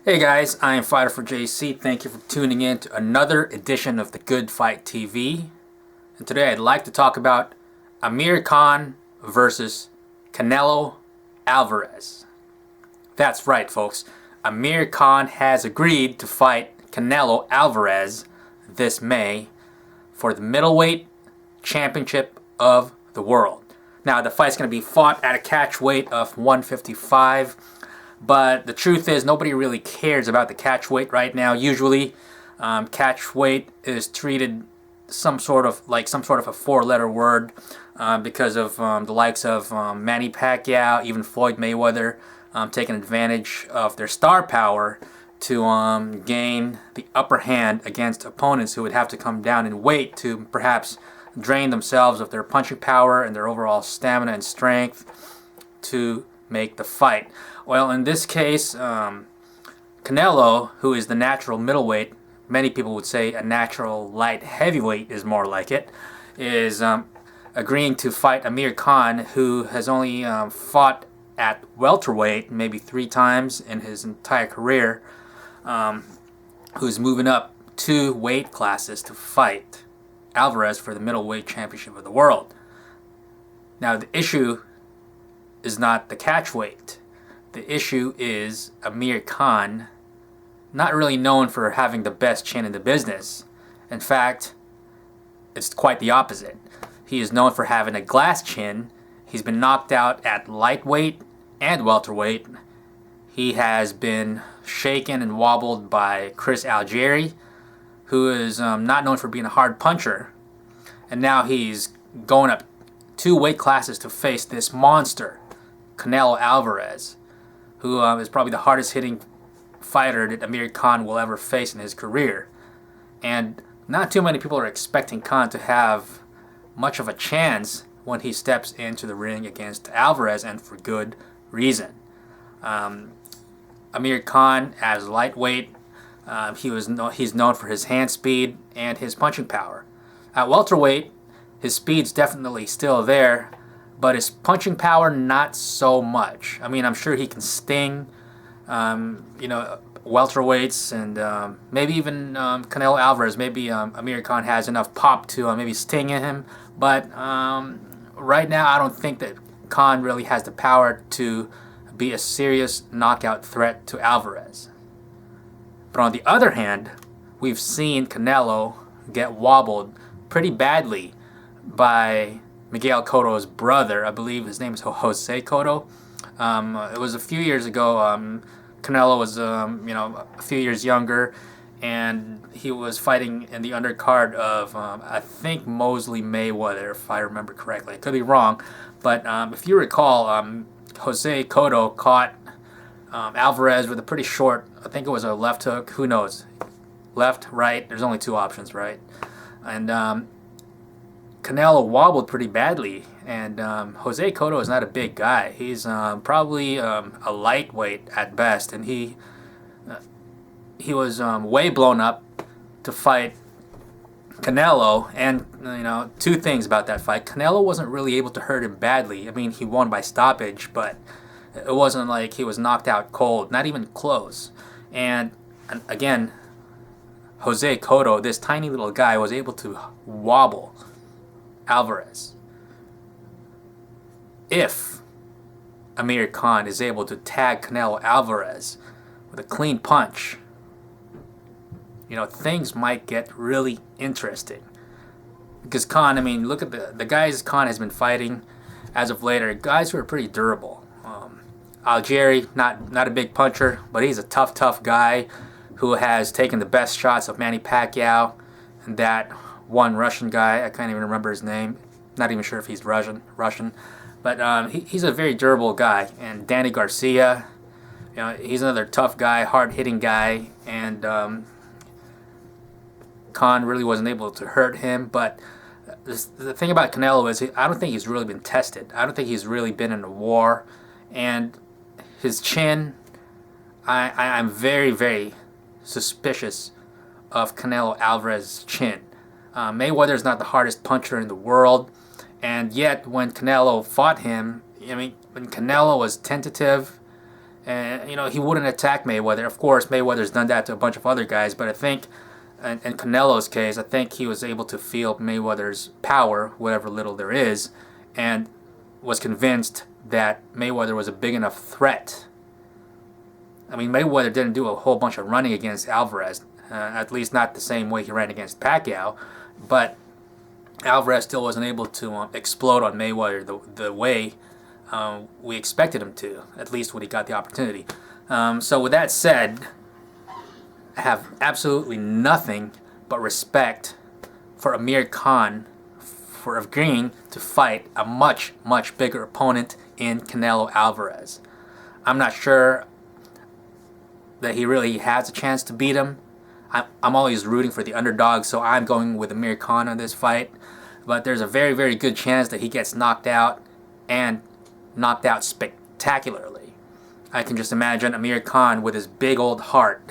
Hey guys, I am Fighter for JC. Thank you for tuning in to another edition of the Good Fight TV. And today I'd like to talk about Amir Khan versus Canelo Alvarez. That's right, folks. Amir Khan has agreed to fight Canelo Alvarez this May for the middleweight championship of the world. Now, the fight's going to be fought at a catch weight of 155. But the truth is, nobody really cares about the catch weight right now. Usually, catch weight is treated some sort of a four-letter word because of the likes of Manny Pacquiao, even Floyd Mayweather, taking advantage of their star power to gain the upper hand against opponents who would have to come down in weight to perhaps drain themselves of their punching power and their overall stamina and strength to make the fight. Well, in this case, Canelo, who is the natural middleweight, many people would say a natural light heavyweight is more like it, is agreeing to fight Amir Khan, who has only fought at welterweight maybe 3 times in his entire career, who's moving up 2 weight classes to fight Alvarez for the middleweight championship of the world. Now, the issue is not the catch weight. The issue is Amir Khan, not really known for having the best chin in the business. In fact, it's quite the opposite. He is known for having a glass chin. He's been knocked out at lightweight and welterweight. He has been shaken and wobbled by Chris Algieri, who is not known for being a hard puncher. And now he's going up 2 weight classes to face this monster, Canelo Alvarez, who is probably the hardest hitting fighter that Amir Khan will ever face in his career. And not too many people are expecting Khan to have much of a chance when he steps into the ring against Alvarez, and for good reason. Amir Khan, as lightweight, he's known for his hand speed and his punching power. At welterweight, his speed's definitely still there, but his punching power, not so much. I mean, I'm sure he can sting, welterweights, and maybe even Canelo Alvarez. Maybe Amir Khan has enough pop to maybe sting him. But right now, I don't think that Khan really has the power to be a serious knockout threat to Alvarez. But on the other hand, we've seen Canelo get wobbled pretty badly by Miguel Cotto's brother. I believe his name is Jose Cotto. It was a few years ago. Canelo was, a few years younger, and he was fighting in the undercard of, I think, Mosley Mayweather, if I remember correctly. I could be wrong, but if you recall, Jose Cotto caught Alvarez with a pretty short, I think it was a left hook, who knows, left, right, there's only 2 options, right? And Canelo wobbled pretty badly, and Jose Cotto is not a big guy. He's probably a lightweight at best, and he was way blown up to fight Canelo. And 2 things about that fight: Canelo wasn't really able to hurt him badly. I mean, he won by stoppage, but it wasn't like he was knocked out cold, not even close. And again, Jose Cotto, this tiny little guy, was able to wobble Alvarez. If Amir Khan is able to tag Canelo Alvarez with a clean punch, things might get really interesting. Because Khan, I mean, look at the guys Khan has been fighting as of later, guys who are pretty durable. Algieri, not a big puncher, but he's a tough guy who has taken the best shots of Manny Pacquiao and that one Russian guy. I can't even remember his name. Not even sure if he's Russian. But he's a very durable guy. And Danny Garcia, he's another tough guy, hard-hitting guy. And Khan really wasn't able to hurt him. But the thing about Canelo is I don't think he's really been tested. I don't think he's really been in a war. And his chin, I'm very, very suspicious of Canelo Alvarez's chin. Mayweather's not the hardest puncher in the world, and yet when Canelo fought him, when Canelo was tentative And, you know, he wouldn't attack Mayweather. Of course, Mayweather's done that to a bunch of other guys, but I think in Canelo's case, I think he was able to feel Mayweather's power, whatever little there is, and was convinced that Mayweather was a big enough threat. I mean, Mayweather didn't do a whole bunch of running against Alvarez, at least not the same way he ran against Pacquiao, but Alvarez still wasn't able to explode on Mayweather the way we expected him to, at least when he got the opportunity. So with that said, I have absolutely nothing but respect for Amir Khan for agreeing to fight a much, much bigger opponent in Canelo Alvarez. I'm not sure that he really has a chance to beat him. I'm always rooting for the underdog, so I'm going with Amir Khan on this fight. But there's a very, very good chance that he gets knocked out, and knocked out spectacularly. I can just imagine Amir Khan with his big old heart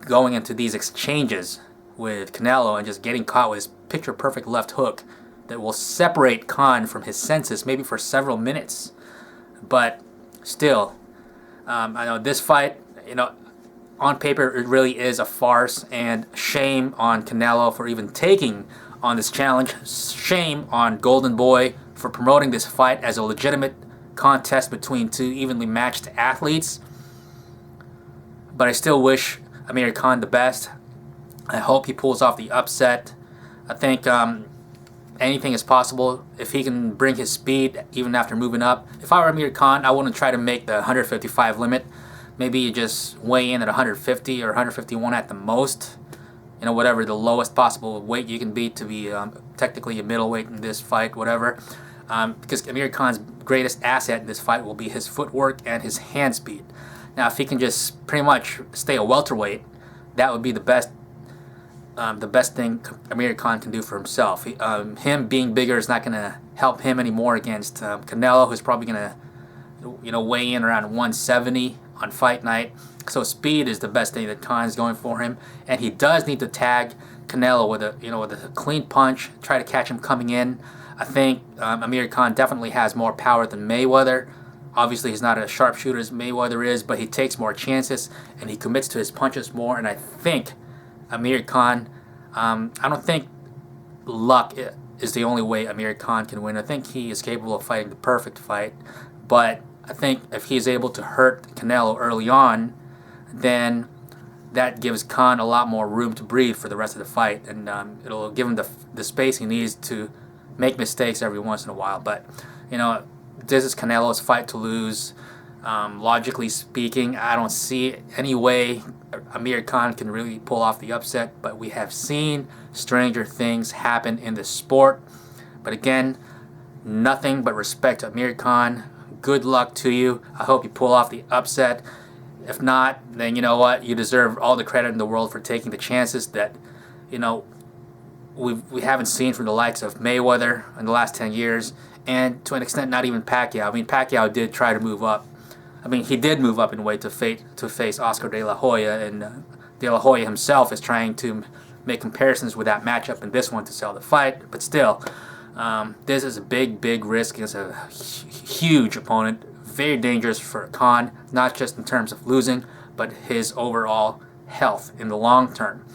going into these exchanges with Canelo and just getting caught with his picture-perfect left hook that will separate Khan from his senses, maybe for several minutes. But still, I know this fight, you know, on paper it really is a farce, and shame on Canelo for even taking on this challenge. Shame on Golden Boy for promoting this fight as a legitimate contest between two evenly matched athletes. But I still wish Amir Khan the best. I hope he pulls off the upset. I think anything is possible if he can bring his speed even after moving up. If I were Amir Khan, I wouldn't try to make the 155 limit. Maybe you just weigh in at 150 or 151 at the most. You know, whatever the lowest possible weight you can be to be technically a middleweight in this fight, whatever. Because Amir Khan's greatest asset in this fight will be his footwork and his hand speed. Now, if he can just pretty much stay a welterweight, that would be the best thing Amir Khan can do for himself. Him being bigger is not going to help him anymore against Canelo, who's probably going to, you know, weigh in around 170 on fight night. So speed is the best thing that Khan's going for him, and he does need to tag Canelo with a clean punch, try to catch him coming in. I think Amir Khan definitely has more power than Mayweather. Obviously, he's not as sharpshooter as Mayweather is, but he takes more chances and he commits to his punches more. And I think Amir Khan, I don't think luck is the only way Amir Khan can win. I think he is capable of fighting the perfect fight, but I think if he's able to hurt Canelo early on, then that gives Khan a lot more room to breathe for the rest of the fight, and it'll give him the space he needs to make mistakes every once in a while. But, you know, this is Canelo's fight to lose. Logically speaking, I don't see any way Amir Khan can really pull off the upset, but we have seen stranger things happen in this sport. But again, nothing but respect to Amir Khan. Good luck to you. I hope you pull off the upset. If not, then you know what? You deserve all the credit in the world for taking the chances that, you know, we haven't seen from the likes of Mayweather in the last 10 years, and to an extent not even Pacquiao. I mean, Pacquiao did try to move up. I mean, he did move up in weight to face Oscar De La Hoya, and De La Hoya himself is trying to make comparisons with that matchup and this one to sell the fight. But still, this is a big, big risk against a huge opponent. Very dangerous for Khan, not just in terms of losing, but his overall health in the long term.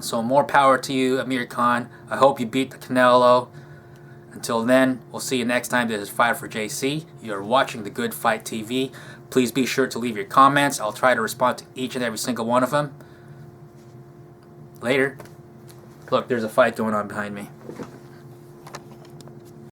So more power to you, Amir Khan. I hope you beat the Canelo. Until then, we'll see you next time. This is Fighter for JC. You're watching The Good Fight TV. Please be sure to leave your comments. I'll try to respond to each and every single one of them. Later. Look, there's a fight going on behind me.